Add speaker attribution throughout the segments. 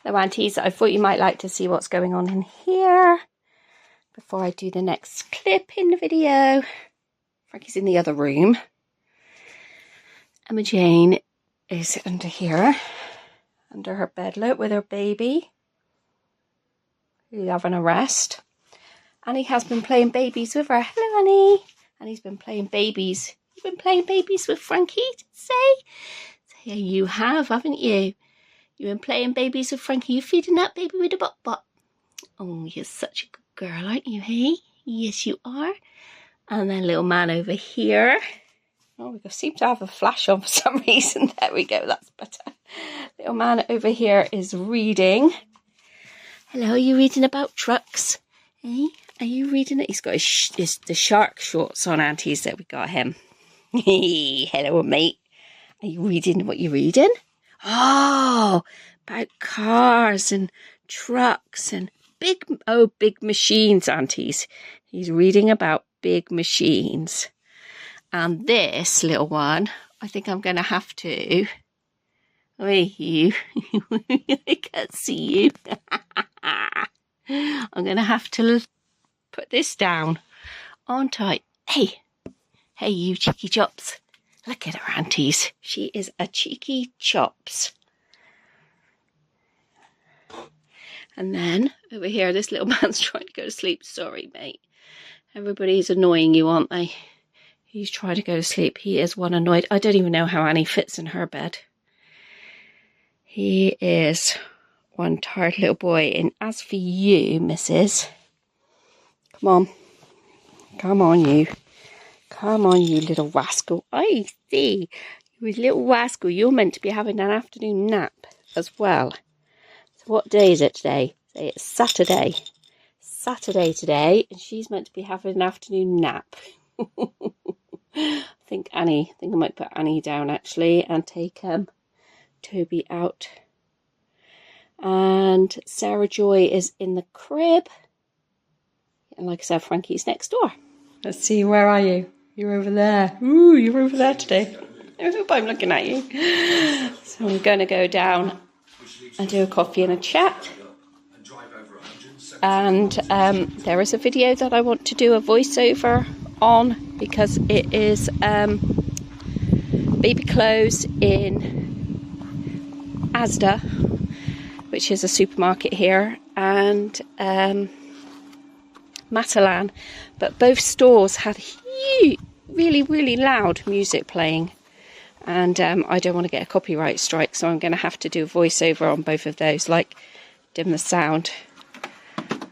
Speaker 1: Hello aunties, I thought you might like to see what's going on in here before I do the next clip in the video. Frankie's in the other room. Emma Jane is under here, under her bedlet with her baby, who's having a rest. Annie has been playing babies with her. Hello Annie. Annie's been playing babies. You've been playing babies with Frankie, say? Say you have, haven't you? You've been playing babies with Frankie. You're feeding that baby with a bop-bop. Oh, you're such a good girl, aren't you, hey? Yes, you are. And then little man over here. Oh, we seem to have a flash on for some reason. There we go, that's better. Little man over here is reading. Hello, are you reading about trucks? Hey, are you reading it? He's got the shark shorts on, aunties, that we got him. Hello, mate. Are you reading what you're reading? Oh, about cars and trucks and big machines, aunties. He's reading about big machines. And this little one, I think I'm going to have to... Wait, you. I can't see you. I'm going to have to put this down, aren't I? Hey, you cheeky chops. Look at her, aunties. She is a cheeky chops. And then over here, this little man's trying to go to sleep. Sorry, mate. Everybody's annoying you, aren't they? He's trying to go to sleep. He is one annoyed. I don't even know how Annie fits in her bed. He is one tired little boy. And as for you, missus, come on. Come on, you. Come on, you little rascal. I see. You little rascal. You're meant to be having an afternoon nap as well. So what day is it today? Say it's Saturday. Saturday today. And she's meant to be having an afternoon nap. I think I might put Annie down actually and take Toby out. And Sarah Joy is in the crib. And like I said, Frankie's next door. Let's see, where are you? You're over there. Ooh, you're over there today. I hope I'm looking at you. So I'm going to go down and do a coffee and a chat. And there is a video that I want to do a voiceover on because it is baby clothes in Asda, which is a supermarket here, and Matalan, but both stores had huge, really loud music playing, and I don't want to get a copyright strike, so I'm going to have to do a voiceover on both of those, like dim the sound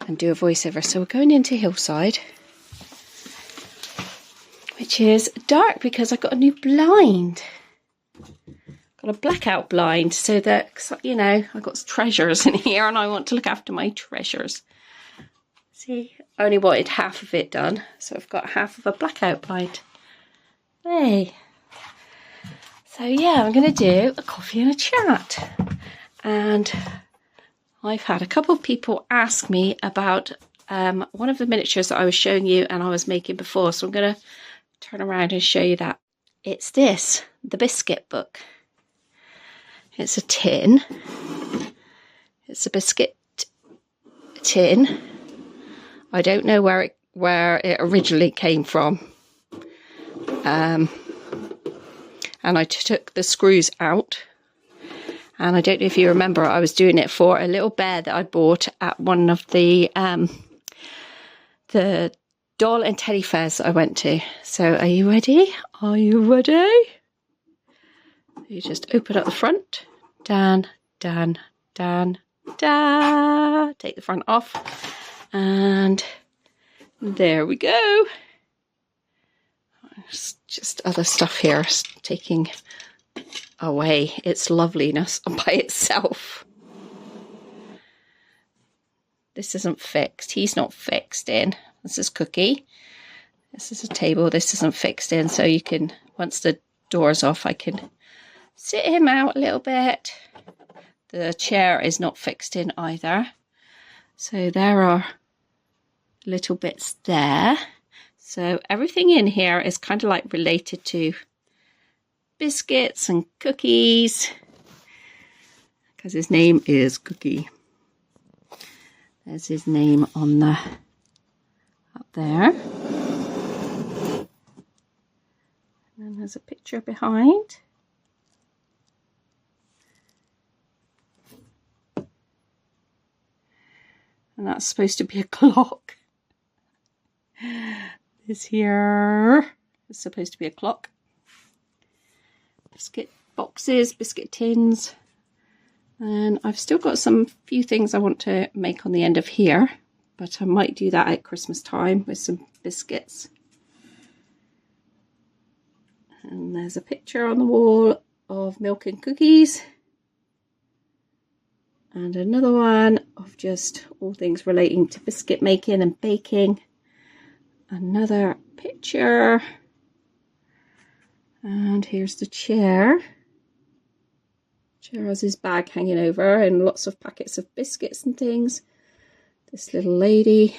Speaker 1: and do a voiceover. So we're going into Hillside, which is dark because I got a new blind. Got a blackout blind so that, you know, I've got treasures in here and I want to look after my treasures. See, I only wanted half of it done, so I've got half of a blackout blind. Hey. So yeah, I'm going to do a coffee and a chat. And I've had a couple of people ask me about one of the miniatures that I was showing you and I was making before, so I'm going to turn around and show you that. It's this, the biscuit book. It's a tin. It's a biscuit tin. I don't know where it originally came from. And I took the screws out. And I don't know if you remember, I was doing it for a little bear that I bought at one of the doll and teddy fairs that I went to. So are you ready? Are you ready? You just open up the front. Down. Take the front off. And there we go. Just other stuff here taking away its loveliness by itself. This isn't fixed. He's not fixed in. This is Cookie. This is a table. This isn't fixed in. So you can, once the door's off, I can sit him out a little bit. The chair is not fixed in either. So there are little bits there. So everything in here is kind of like related to biscuits and cookies. because his name is Cookie. There's his name on the up there. And then there's a picture behind. And that's supposed to be a clock. This here is supposed to be a clock. Biscuit boxes, biscuit tins. And I've still got some few things I want to make on the end of here, but I might do that at Christmas time with some biscuits. And there's a picture on the wall of milk and cookies. And another one of just all things relating to biscuit making and baking. Another picture. And here's the chair. Chair has his bag hanging over and lots of packets of biscuits and things. This little lady.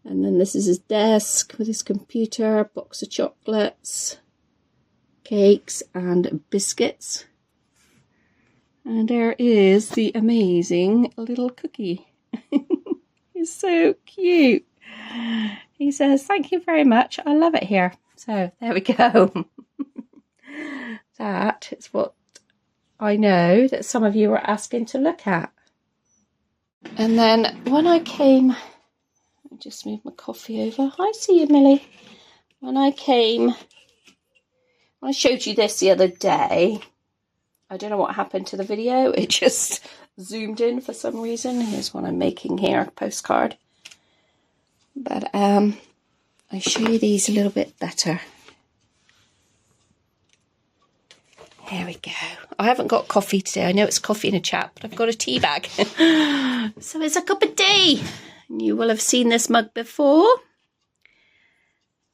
Speaker 1: And then this is his desk with his computer, box of chocolates, cakes and biscuits. And there is the amazing little Cookie. He's so cute. He says, "Thank you very much. I love it here." So there we go. That is what I know that some of you were asking to look at. And then when I came, I just moved my coffee over. I see you, Millie. When I showed you this the other day, I don't know what happened to the video. It just zoomed in for some reason. Here's what I'm making here, a postcard. But I show you these a little bit better. There we go. I haven't got coffee today. I know it's coffee in a chat, but I've got a tea bag. So it's a cup of tea. And you will have seen this mug before.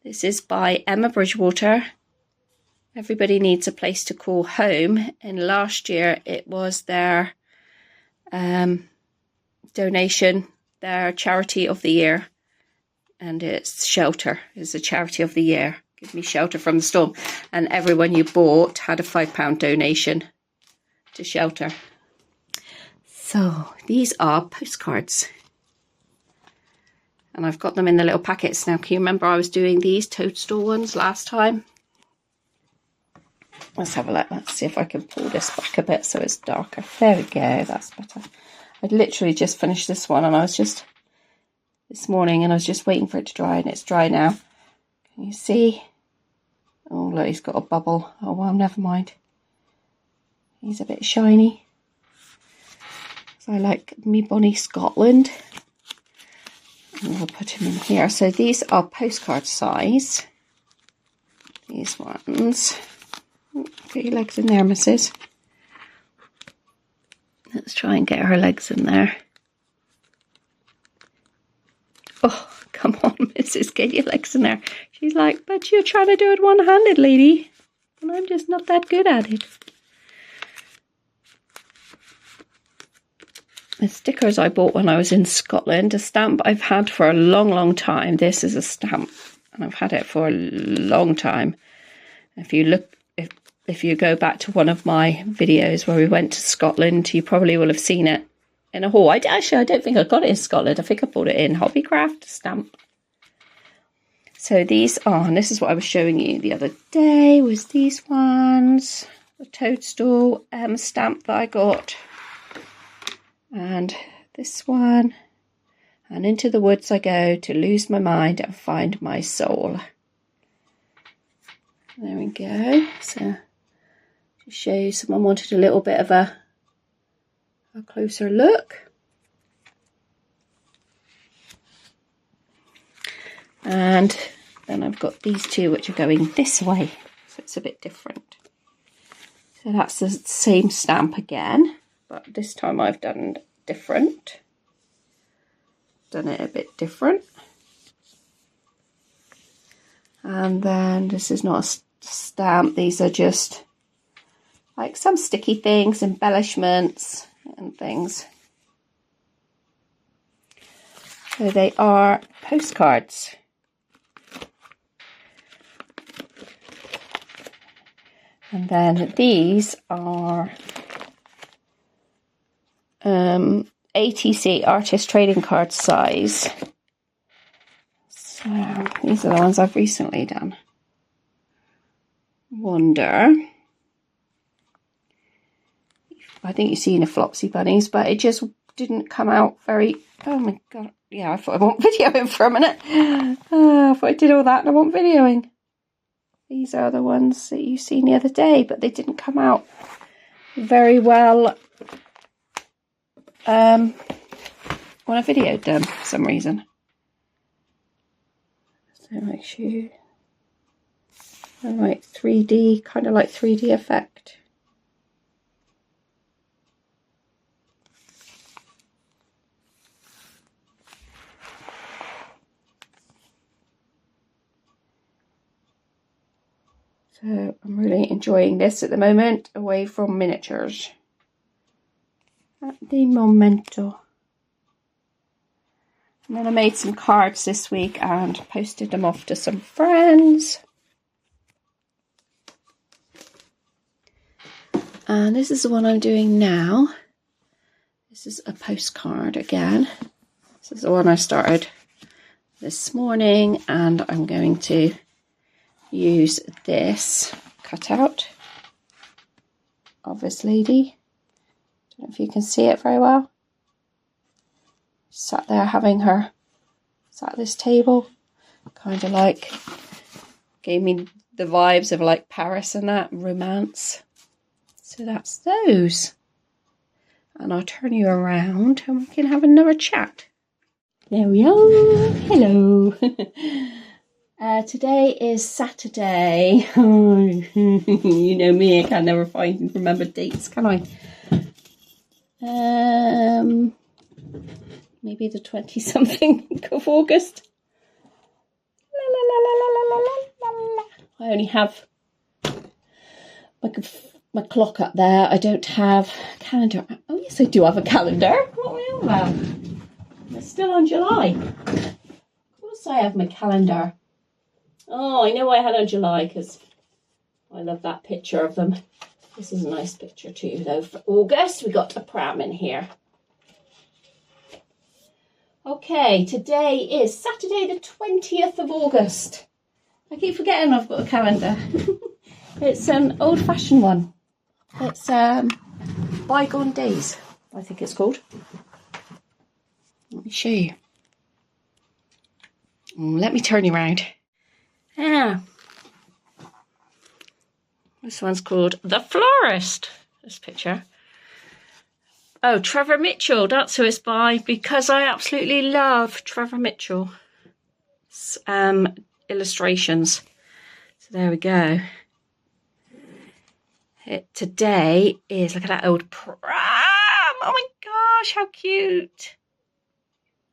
Speaker 1: This is by Emma Bridgewater. Everybody needs a place to call home. And last year it was their donation, their charity of the year. And it's shelter is the charity of the year. Give me shelter from the storm. And everyone you bought had a £5 donation to shelter. So these are postcards. And I've got them in the little packets now. Can you remember I was doing these toadstool ones last time? Let's have a look. Let's see if I can pull this back a bit so it's darker. There we go. That's better. I'd literally just finished this one and I was just this morning and I was just waiting for it to dry, and it's dry now. Can you see? Oh, look, he's got a bubble. Oh, well, never mind. He's a bit shiny. So I like me Bonnie Scotland. And we'll put him in here. So these are postcard size. These ones. Get your legs in there, missus. Let's try and get her legs in there. Oh, come on, missus, get your legs in there. She's like, but you're trying to do it one-handed, lady. And I'm just not that good at it. The stickers I bought when I was in Scotland, a stamp I've had for a long, long time. This is a stamp, and I've had it for a long time. If you look, if you go back to one of my videos where we went to Scotland, you probably will have seen it in a haul. I don't think I got it in Scotland. I think I bought it in Hobbycraft, stamp. So these are, and this is what I was showing you the other day, was these ones. The toadstool stamp that I got. And this one. And into the woods I go to lose my mind and find my soul. There we go. So to show you, someone wanted a little bit of a closer look. And then I've got these two which are going this way, so it's a bit different. So that's the same stamp again, but this time I've done different. Done it a bit different. And then this is not a stamp, these are just like some sticky things, embellishments and things. So they are postcards. And then these are ATC artist trading card size. So these are the ones I've recently done. Wonder. I think you've seen the Flopsy Bunnies, but it just didn't come out very... Oh my god. Yeah, I thought I wasn't videoing for a minute. I thought I did all that and I wasn't videoing. These are the ones that you've seen the other day, but they didn't come out very well when I videoed them for some reason. So make sure... like 3D, kind of like 3D effect. So I'm really enjoying this at the moment, away from miniatures. At the momento. And then I made some cards this week and posted them off to some friends. And this is the one I'm doing now. This is a postcard again. This is the one I started this morning, and I'm going to use this cutout of this lady. Don't know if you can see it very well. Sat there having her, sat at this table, kind of like, gave me the vibes of like Paris and that, romance. So that's those. And I'll turn you around and we can have another chat. There we are. Hello. Today is Saturday. You know me, I can never remember dates, can I? Maybe the 20-something of August. I only have my clock up there. I don't have a calendar. Oh yes, I do have a calendar. What am I on about? It's still on July. Of course I have my calendar. Oh, I know I had on July because I love that picture of them. This is a nice picture too, though. For August, we got a pram in here. Okay, today is Saturday the 20th of August. I keep forgetting I've got a calendar. It's an old-fashioned one. It's Bygone Days, I think it's called. Let me show you. Let me turn you around. Yeah. This one's called The Florist, this picture. Oh, Trevor Mitchell, that's who it's by, because I absolutely love Trevor Mitchell's illustrations. So there we go. Today is, look at that old pram. Oh my gosh, how cute.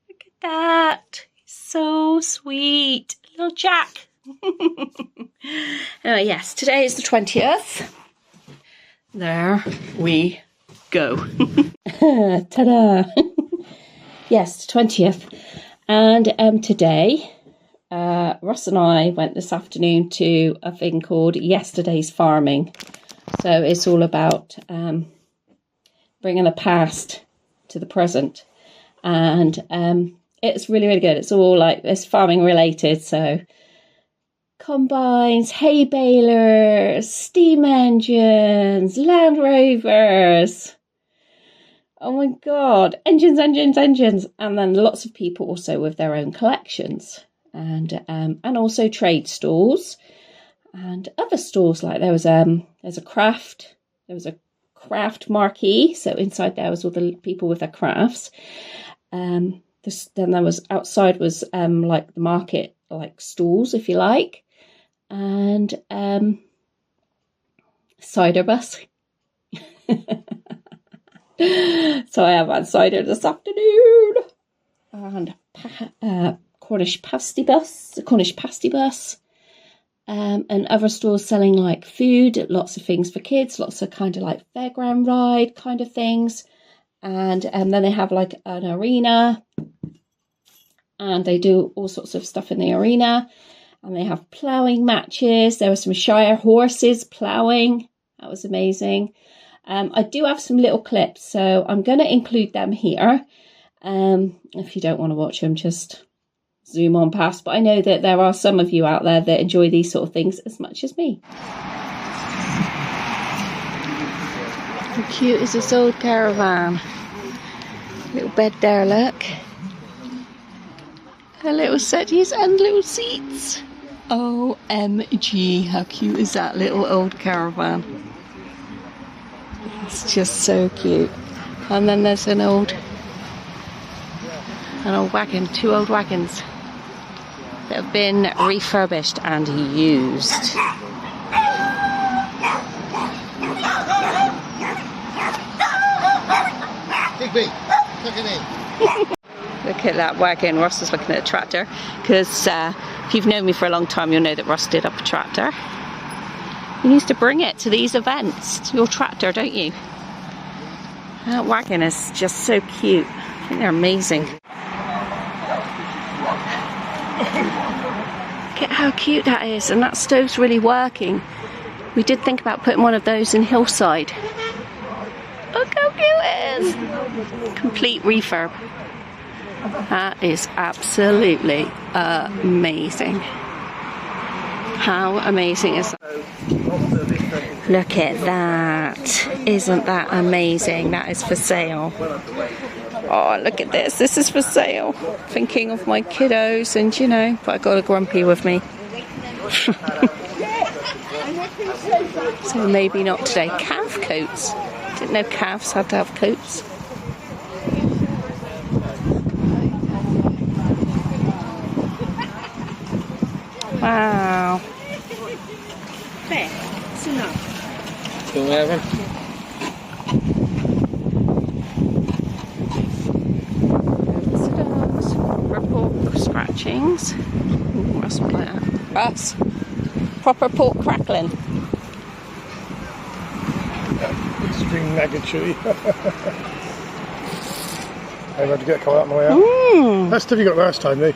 Speaker 1: Look at that. So sweet. Little Jack. Yes, today is the 20th. There we go. Ta-da. Yes, 20th. And today, Russ and I went this afternoon to a thing called Yesterday's Farming. So it's all about bringing the past to the present. And it's really, really good. It's all like, it's farming related. So combines, hay balers, steam engines, Land Rovers. Oh my God, engines. And then lots of people also with their own collections, and also trade stalls and other stalls. Like there's a craft marquee. So inside there was all the people with their crafts. Then there was outside was like the market, like stalls, if you like. And cider bus. So I have had cider this afternoon. And Cornish pasty bus, and other stores selling like food, lots of things for kids, lots of kind of like fairground ride kind of things. And then they have like an arena, and they do all sorts of stuff in the arena. And they have ploughing matches. There were some Shire horses ploughing. That was amazing. I do have some little clips, so I'm going to include them here. If you don't want to watch them, just zoom on past. But I know that there are some of you out there that enjoy these sort of things as much as me. How cute is this old caravan? Little bed there, look. A little settees and little seats. OMG, how cute is that little old caravan? It's just so cute. And then there's an old wagon, 2 old wagons that have been refurbished and used. Look at that wagon. Ross is looking at a tractor because if you've known me for a long time, you'll know that Ross did up a tractor. You need to bring it to these events, to your tractor, don't you? That wagon is just so cute. I think they're amazing. Look at how cute that is, and that stove's really working. We did think about putting one of those in Hillside. Look how cute it is! Complete refurb. That is absolutely amazing. How amazing is that? Look at that. Isn't that amazing? That is for sale. Oh, look at this. This is for sale. Thinking of my kiddos and, you know, but I got a grumpy with me. So maybe not today. Calf coats. Didn't know calves had to have coats. Wow. There, it's enough. Report scratchings. Ooh, Russ would like that. Russ. Proper pork crackling.
Speaker 2: String magnitude. I had to get a couple out of my way out. That stuff you got last time, I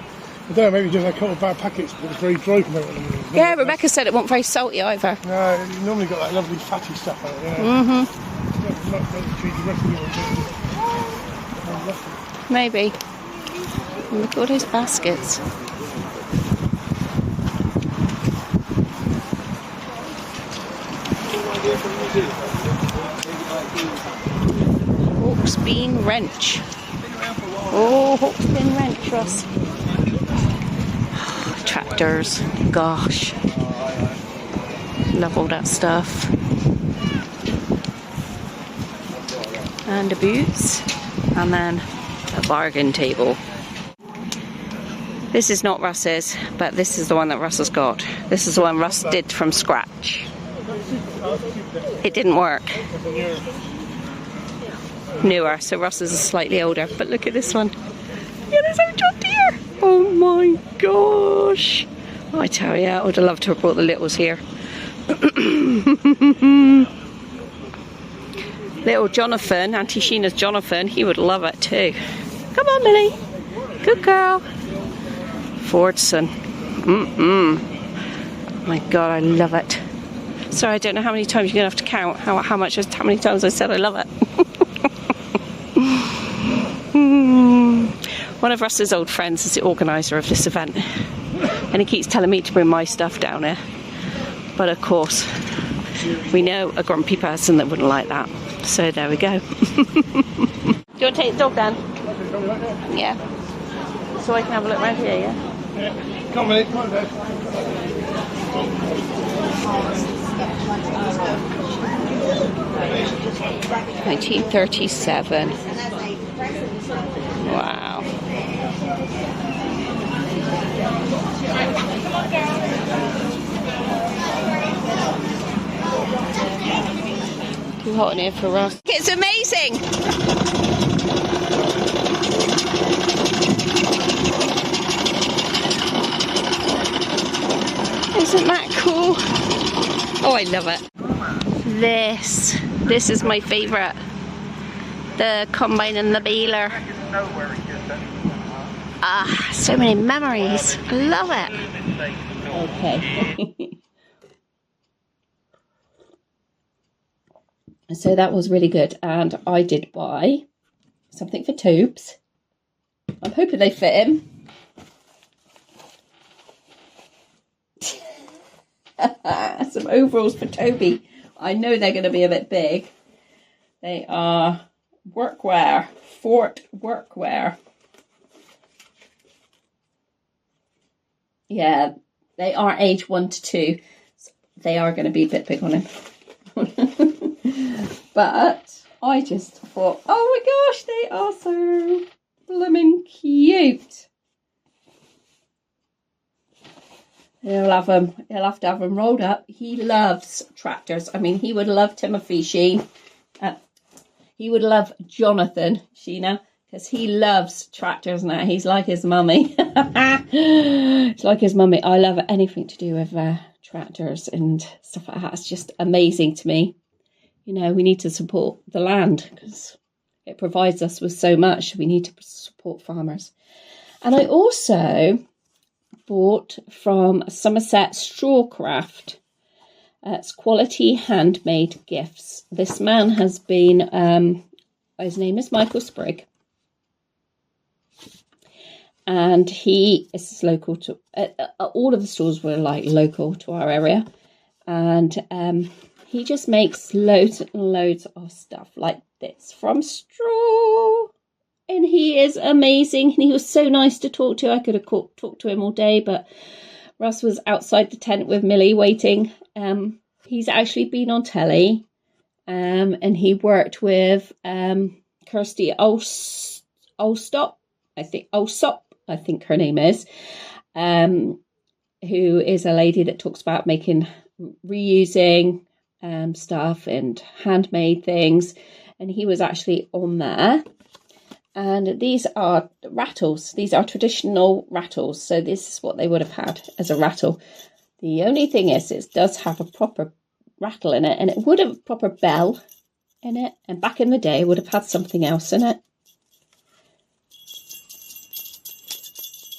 Speaker 2: don't know, maybe just a couple of bad packets, but it was very dry from it.
Speaker 1: Yeah, Rebecca said it wasn't very salty either.
Speaker 2: No, you normally got that lovely fatty stuff out, you know.
Speaker 1: Maybe. Look at all those baskets. Hawk's Bean wrench. Oh, Hawk's Bean wrench, Ross. Tractors, gosh. Love all that stuff. And the boots. And then a bargain table. This is not Russ's, but this is the one that Russ has got. This is the one Russ did from scratch. It didn't work. Newer, so Russ is slightly older. But look at this one. Yeah, there's our John Deere. Oh my gosh. I tell you, I would have loved to have brought the littles here. Little Jonathan, Auntie Sheena's Jonathan, he would love it too. Come on, Millie. Good girl. Fordson. Oh my God, I love it. Sorry, I don't know how many times you're going to have to count how many times I said I love it. One of Russ's old friends is the organiser of this event, and he keeps telling me to bring my stuff down here. But of course, we know a grumpy person that wouldn't like that. So there we go. Do you want to take the dog down? Yeah. So I can have a look around here, yeah?
Speaker 2: Yeah. Come on, come on, Dad.
Speaker 1: 1937. Wow. Too hot in here for us. It's amazing! Isn't that cool? Oh, I love it. This is my favourite. The combine and the baler. Ah, so many memories. I love it. Okay. So that was really good. And I did buy something for Tobes. I'm hoping they fit him. Some overalls for Toby. I know they're going to be a bit big. They are workwear, Fort workwear. Yeah, they are age 1 to 2. So they are going to be a bit big on him. But I just thought, oh my gosh, they are so blooming cute. He'll have to have them rolled up. He loves tractors. I mean, he would love Timothy Sheen. He would love Jonathan Sheena, because he loves tractors now. He's like his mummy. It's like his mummy. I love anything to do with tractors and stuff like that. It's just amazing to me. You know, we need to support the land because it provides us with so much. We need to support farmers. And I also bought from Somerset Strawcraft. It's quality handmade gifts. This man has been, his name is Michael Sprigg. And he is local to, all of the stores were like local to our area. And he just makes loads and loads of stuff like this from straw. And he is amazing. And he was so nice to talk to. I could have talked to him all day, but Russ was outside the tent with Millie waiting. He's actually been on telly. And he worked with Kirsty Allsop, I think her name is, who is a lady that talks about reusing stuff and handmade things. And he was actually on there. And these are rattles. These are traditional rattles. So this is what they would have had as a rattle. The only thing is, it does have a proper rattle in it. And it would have a proper bell in it. And back in the day, it would have had something else in it.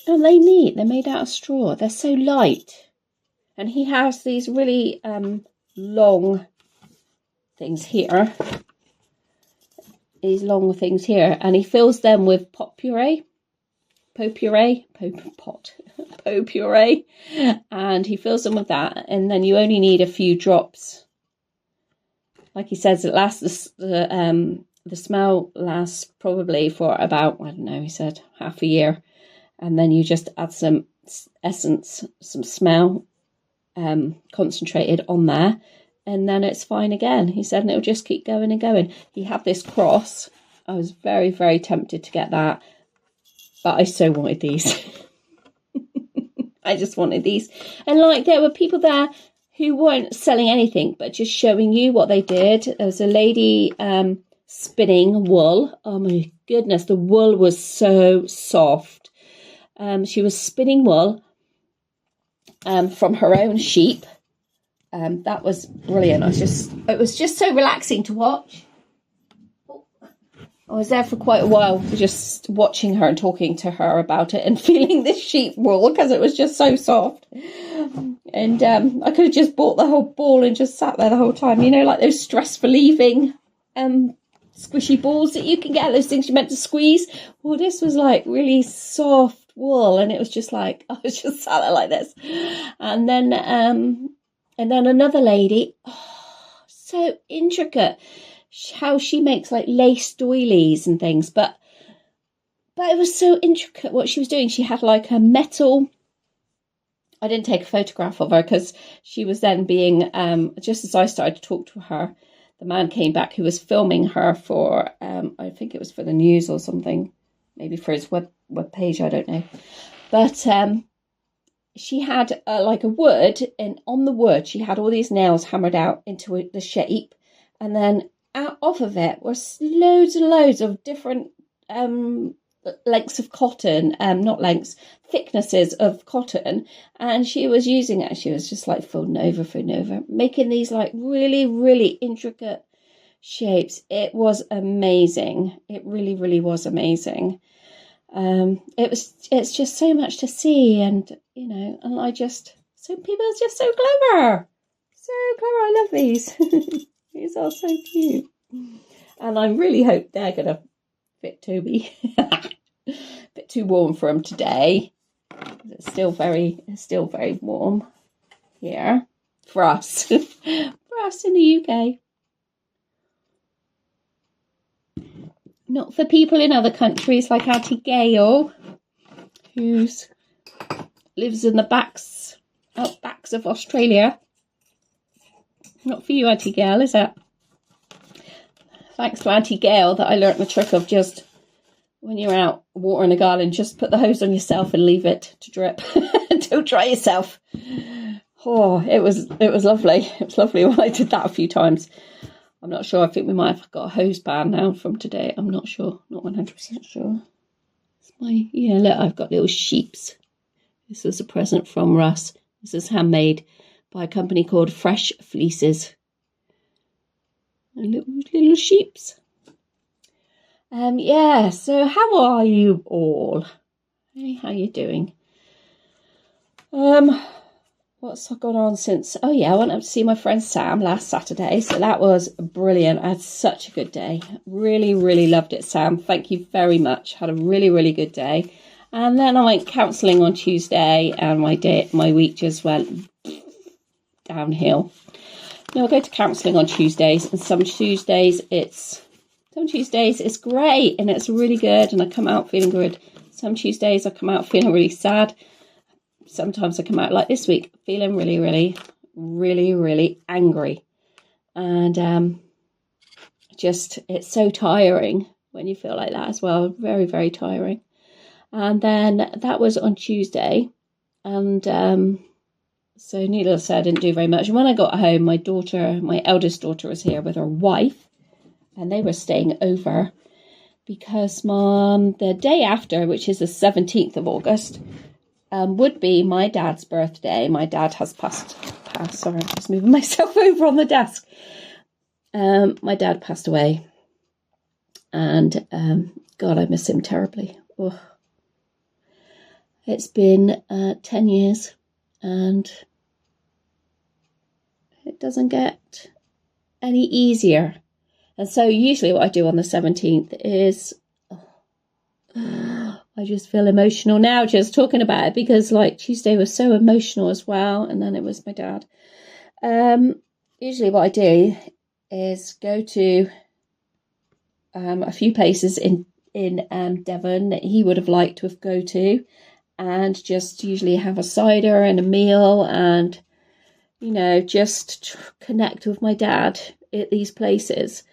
Speaker 1: And they're neat. They're made out of straw. They're so light. And he has these really long things here. These long things here, and he fills them with pot puree, and he fills them with that, and then you only need a few drops. Like he says, it lasts the smell lasts probably for about, I don't know, he said half a year, and then you just add some essence, some smell concentrated on there. And then it's fine again. He said, and it'll just keep going and going. He had this cross. I was very, very tempted to get that. But I so wanted these. I just wanted these. And like, there were people there who weren't selling anything, but just showing you what they did. There was a lady spinning wool. Oh my goodness, the wool was so soft. She was spinning wool from her own sheep. That was brilliant. It was just so relaxing to watch. I was there for quite a while, just watching her and talking to her about it and feeling this sheep wool because it was just so soft. And I could have just bought the whole ball and just sat there the whole time. You know, like those stress relieving squishy balls that you can get, those things you're meant to squeeze. Well, this was like really soft wool, and it was just like, I was just sat there like this. And then another lady, so intricate, how she makes like lace doilies and things, but it was so intricate what she was doing. She had like a metal, I didn't take a photograph of her because she was then being, just as I started to talk to her, the man came back who was filming her for, I think it was for the news or something, maybe for his web page, I don't know. But she had like a wood, and on the wood she had all these nails hammered out into the shape, and then out of it was loads and loads of different lengths of cotton, thicknesses of cotton, and she was using it. She was just like folding over, making these like really, really intricate shapes. It was amazing. It really, really was amazing. It's just so much to see, and you know, and some people are just so clever. I love these. These are so cute. And I really hope they're going to fit Toby. A bit too warm for him today. It's still very warm here for us. For us in the UK. Not for people in other countries like Auntie Gail, who lives in the outbacks of Australia. Not for you, Auntie Gail, is it? Thanks to Auntie Gail that I learnt the trick of just, when you're out watering a garden, just put the hose on yourself and leave it to drip. Don't dry yourself. Oh, it was lovely. It was lovely when I did that a few times. I'm not sure. I think we might have got a hose ban now from today. I'm not sure. Not 100% sure. Yeah, look, I've got little sheeps. This was a present from Russ. This is handmade by a company called Fresh Fleeces. And little sheeps. Yeah, so how are you all? Hey, how you doing? What's gone on since? Oh yeah, I went up to see my friend Sam last Saturday, so that was brilliant. I had such a good day. Really, really loved it, Sam. Thank you very much. Had a really, really good day. And then I went counselling on Tuesday, and my week just went downhill. No, I go to counselling on Tuesdays, and some Tuesdays it's great and it's really good, and I come out feeling good. Some Tuesdays I come out feeling really sad. Sometimes I come out like this week feeling really, really, really, really angry. And it's so tiring when you feel like that as well. Very, very tiring. And then that was on Tuesday. And so needless to say, I didn't do very much. And when I got home, my eldest daughter was here with her wife. And they were staying over because the day after, which is the 17th of August, would be my dad's birthday. My dad has passed. Sorry, I'm just moving myself over on the desk. My dad passed away. And God, I miss him terribly. Oh. It's been 10 years and it doesn't get any easier. And so usually what I do on the 17th is I just feel emotional now just talking about it, because like Tuesday was so emotional as well, and then it was my dad. Usually what I do is go to a few places in Devon that he would have liked to go to, and just usually have a cider and a meal and, just connect with my dad at these places.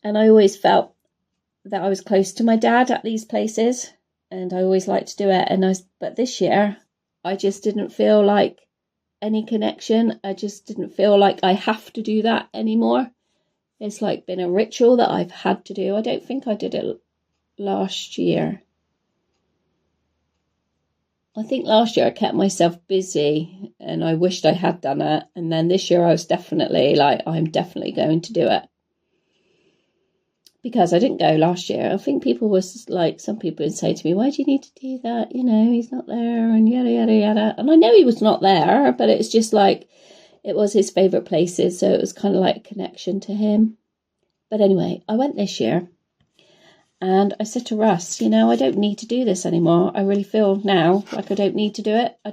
Speaker 1: And I always felt that I was close to my dad at these places, and I always liked to do it. But this year, I just didn't feel like any connection. I just didn't feel like I have to do that anymore. It's like been a ritual that I've had to do. I don't think I did it last year. I think last year I kept myself busy and I wished I had done it. And then this year I was definitely like, I'm definitely going to do it. Because I didn't go last year. I think some people would say to me, why do you need to do that? He's not there and yada, yada, yada. And I know he was not there, but it's just like, it was his favourite places. So it was kind of like a connection to him. But anyway, I went this year and I said to Russ, I don't need to do this anymore. I really feel now like I don't need to do it. I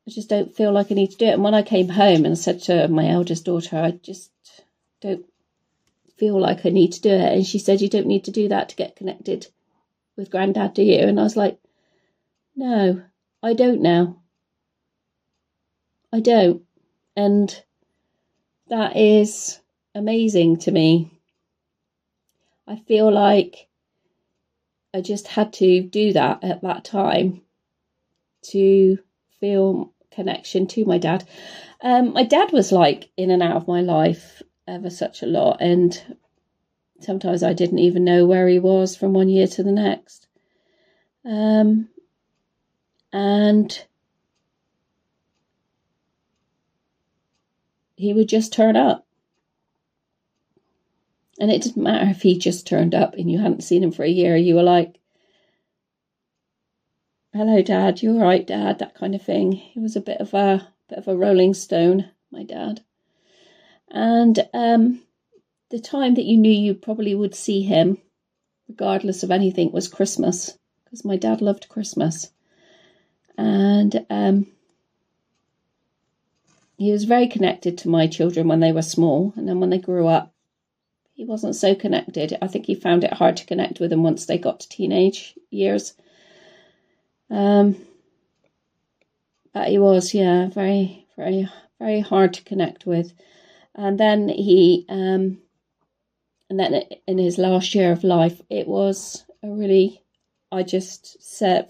Speaker 1: just don't feel like I need to do it. And when I came home and said to my eldest daughter, I just don't feel like I need to do it. And she said, you don't need to do that to get connected with Granddad, do you? And I was like, no, I don't now. I don't. And that is amazing to me. I feel like I just had to do that at that time to feel connection to my dad. My dad was like in and out of my life ever such a lot, and sometimes I didn't even know where he was from one year to the next. And he would just turn up. And it didn't matter if he just turned up and you hadn't seen him for a year. You were like, hello, Dad, you all right, Dad? That kind of thing. He was a bit of a rolling stone, my dad. And the time that you knew you probably would see him, regardless of anything, was Christmas, because my dad loved Christmas. And he was very connected to my children when they were small, and then when they grew up, he wasn't so connected. I think he found it hard to connect with them once they got to teenage years. But he was, very, very, very hard to connect with. And then and then in his last year of life, it was I just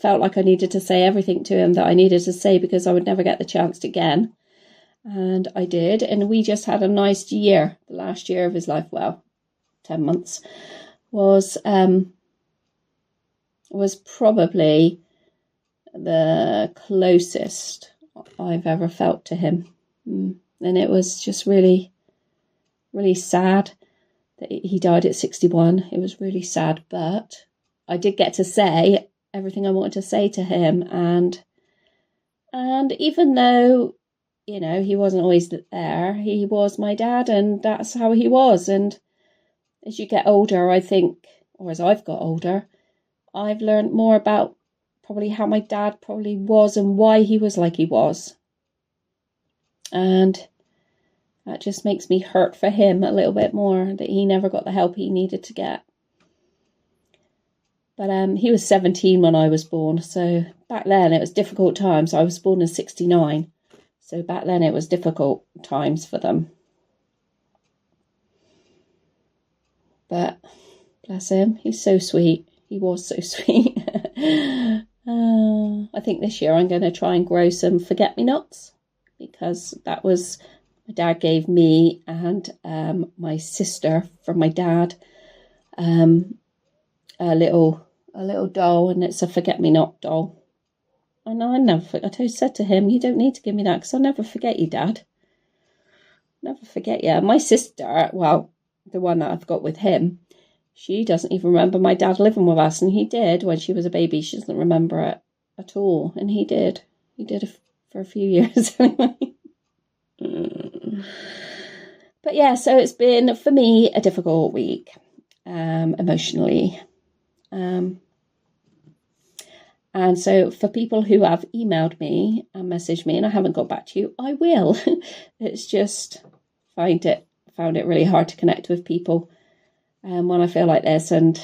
Speaker 1: felt like I needed to say everything to him that I needed to say, because I would never get the chance to again. And I did. And we just had a nice year. The last year of his life, 10 months, was probably the closest I've ever felt to him. And it was just really, really sad that he died at 61. It was really sad, but I did get to say everything I wanted to say to him. And even though, he wasn't always there, he was my dad, and that's how he was. And as you get older, I think, or as I've got older, I've learned more about probably how my dad probably was and why he was like he was. And that just makes me hurt for him a little bit more, that he never got the help he needed to get. But he was 17 when I was born, so back then it was difficult times. I was born in 69, so back then it was difficult times for them. But bless him, he's so sweet. He was so sweet. I think this year I'm going to try and grow some forget-me-nots, because that was, my dad gave me and my sister from my dad a little doll, and it's a forget-me-not doll. And I said to him, you don't need to give me that, because I'll never forget you, Dad. Never forget you. My sister, the one that I've got with him, she doesn't even remember my dad living with us, and he did when she was a baby. She doesn't remember it at all, and he did. He did for a few years anyway. But yeah, so it's been, for me, a difficult week, emotionally. And so for people who have emailed me and messaged me and I haven't got back to you, I will. It's just found it really hard to connect with people when I feel like this. And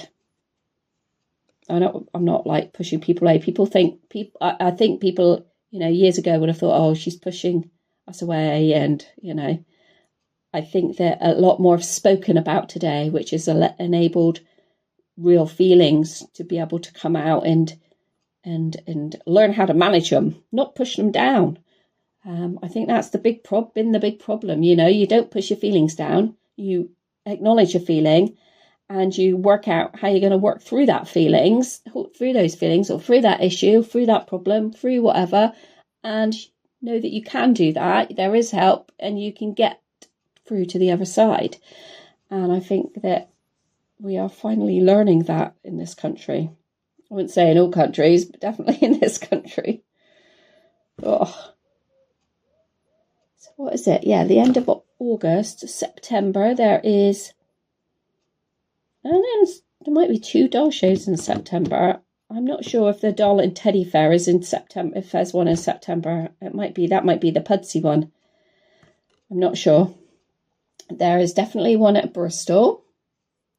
Speaker 1: I'm not like pushing people away. I think people, years ago would have thought, oh, she's pushing us away. And, I think that a lot more spoken about today, which has enabled real feelings to be able to come out and learn how to manage them, not push them down. I think that's been the big problem. You don't push your feelings down. You acknowledge your feeling, and you work out how you're going to work through those feelings, or through that issue, through that problem, through whatever, and know that you can do that. There is help, and you can get through to the other side. And I think that we are finally learning that in this country. I wouldn't say in all countries, but definitely in this country. Oh. So what is it? Yeah, the end of August, September, there might be 2 doll shows in September. I'm not sure if the doll and teddy fair is in September, if there's one in September. That might be the Pudsey one. I'm not sure. There is definitely one at Bristol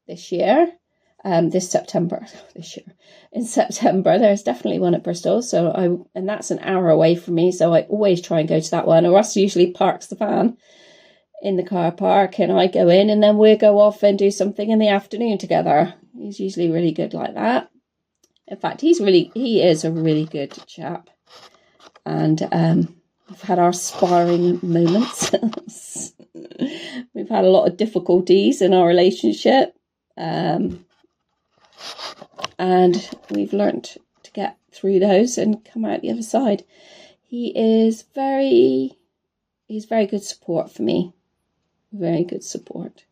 Speaker 1: this year. In September, there's definitely one at Bristol. And that's an hour away from me. So I always try and go to that one. Or Russ usually parks the van in the car park, and I go in, and then we go off and do something in the afternoon together. He's usually really good like that. In fact, he is a really good chap. And we've had our sparring moments. We've had a lot of difficulties in our relationship. And we've learnt to get through those and come out the other side. He's very good support for me. Very good support.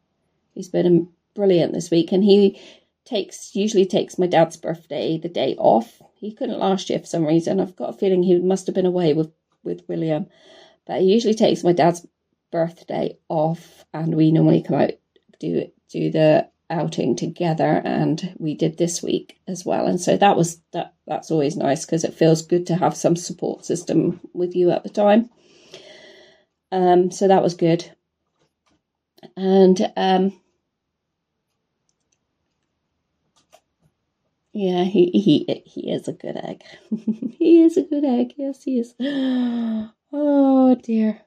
Speaker 1: He's been brilliant this week, and he usually takes my dad's birthday the day off. He couldn't last year for some reason. I've got a feeling he must have been away with William. But he usually takes my dad's birthday off, and we normally come out do the outing together, and we did this week as well. And so that's always nice, because it feels good to have some support system with you at the time. So that was good. And yeah, he is a good egg. He is a good egg. Yes, he is. Oh dear.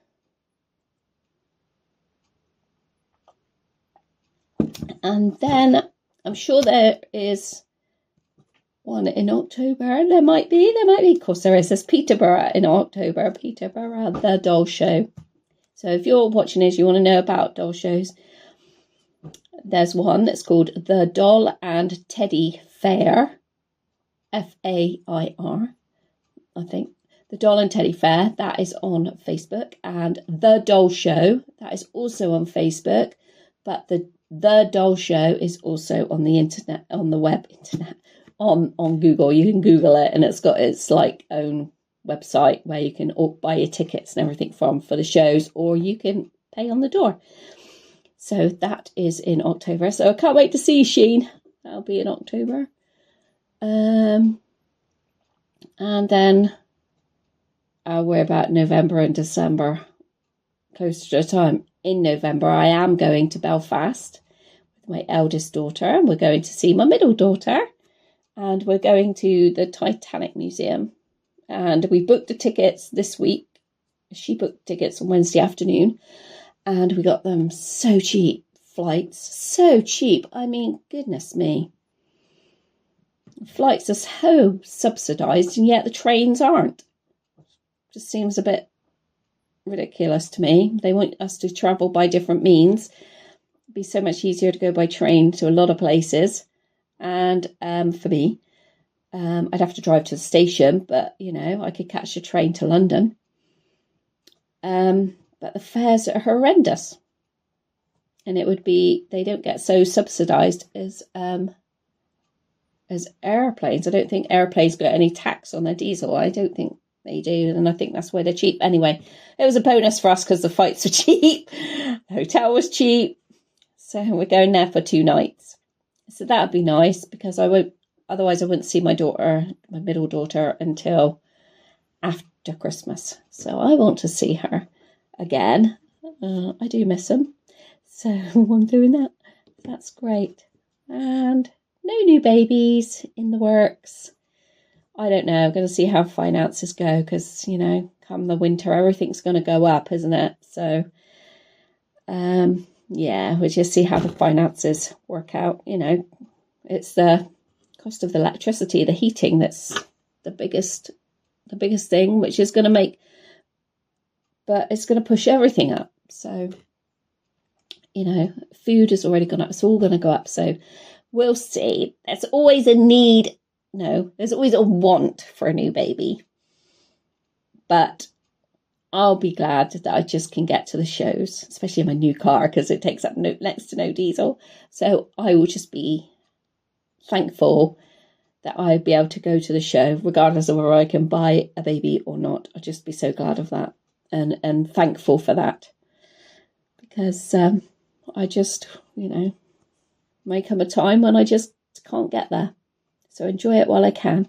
Speaker 1: And then I'm sure there is one in October. There might be. Of course there is. There's Peterborough in October. Peterborough, the doll show. So if you're watching this, you want to know about doll shows, there's one that's called the Doll and Teddy Fair. Fair, I think. The Doll and Teddy Fair, that is on Facebook. And the Doll Show, that is also on Facebook. But the Doll Show is also on the internet, on the web internet, on Google. You can Google it, and it's got its like own website where you can buy your tickets and everything for the shows, or you can pay on the door. So that is in October. So I can't wait to see Sheen. That'll be in October. And then we're about November and December, closer to the time. In November, I am going to Belfast with my eldest daughter, and we're going to see my middle daughter, and we're going to the Titanic Museum. And we booked the tickets this week. She booked tickets on Wednesday afternoon, and we got them so cheap. Flights, so cheap. I mean, goodness me. Flights are so subsidised, and yet the trains aren't. Just seems a bit ridiculous to me. They want us to travel by different means. It'd be so much easier to go by train to a lot of places. And for me, I'd have to drive to the station, but, you know, I could catch a train to London. But the fares are horrendous. And it would be, they don't get so subsidised as airplanes. I don't think airplanes got any tax on their diesel. I don't think they do, and I think that's why they're cheap. Anyway, it was a bonus for us because the flights were cheap. The hotel was cheap. So we're going there for 2 nights. So that would be nice, because otherwise I wouldn't see my middle daughter, until after Christmas. So I want to see her again. I do miss them. So I'm doing that. That's great. And no new babies in the works. I don't know. I'm going to see how finances go, because, you know, come the winter, everything's going to go up, isn't it? So, yeah, we'll just see how the finances work out. You know, it's the cost of the electricity, the heating, that's the biggest thing, which is going to but it's going to push everything up. So, you know, food has already gone up. It's all going to go up. So we'll see. There's always a need. No, there's always a want for a new baby. But I'll be glad that I just can get to the shows, especially in my new car, because it takes up next to no diesel. So I will just be thankful that I'll be able to go to the show, regardless of whether I can buy a baby or not. I'll just be so glad of that, and thankful for that. Because I just, you know, may come a time when I just can't get there. So enjoy it while I can.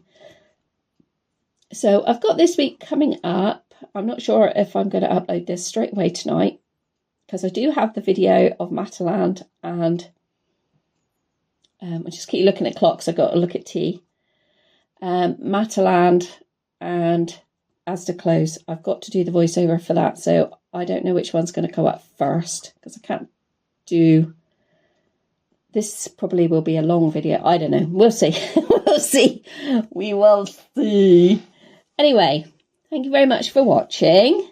Speaker 1: So I've got this week coming up. I'm not sure if I'm going to upload this straight away tonight, because I do have the video of Mataland, and I just keep looking at clocks. I've got to look at tea. Mataland and Asda Close. I've got to do the voiceover for that. So I don't know which one's going to go up first, because I can't do... This probably will be a long video. I don't know. We'll see. We'll see. We will see. Anyway, thank you very much for watching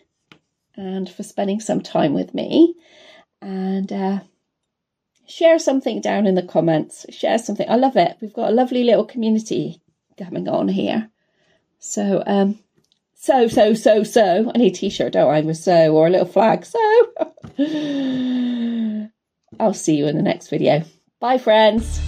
Speaker 1: and for spending some time with me. And share something down in the comments. Share something. I love it. We've got a lovely little community coming on here. So, so. I need a t-shirt, don't I? With so, or a little flag. So, I'll see you in the next video. Bye, friends.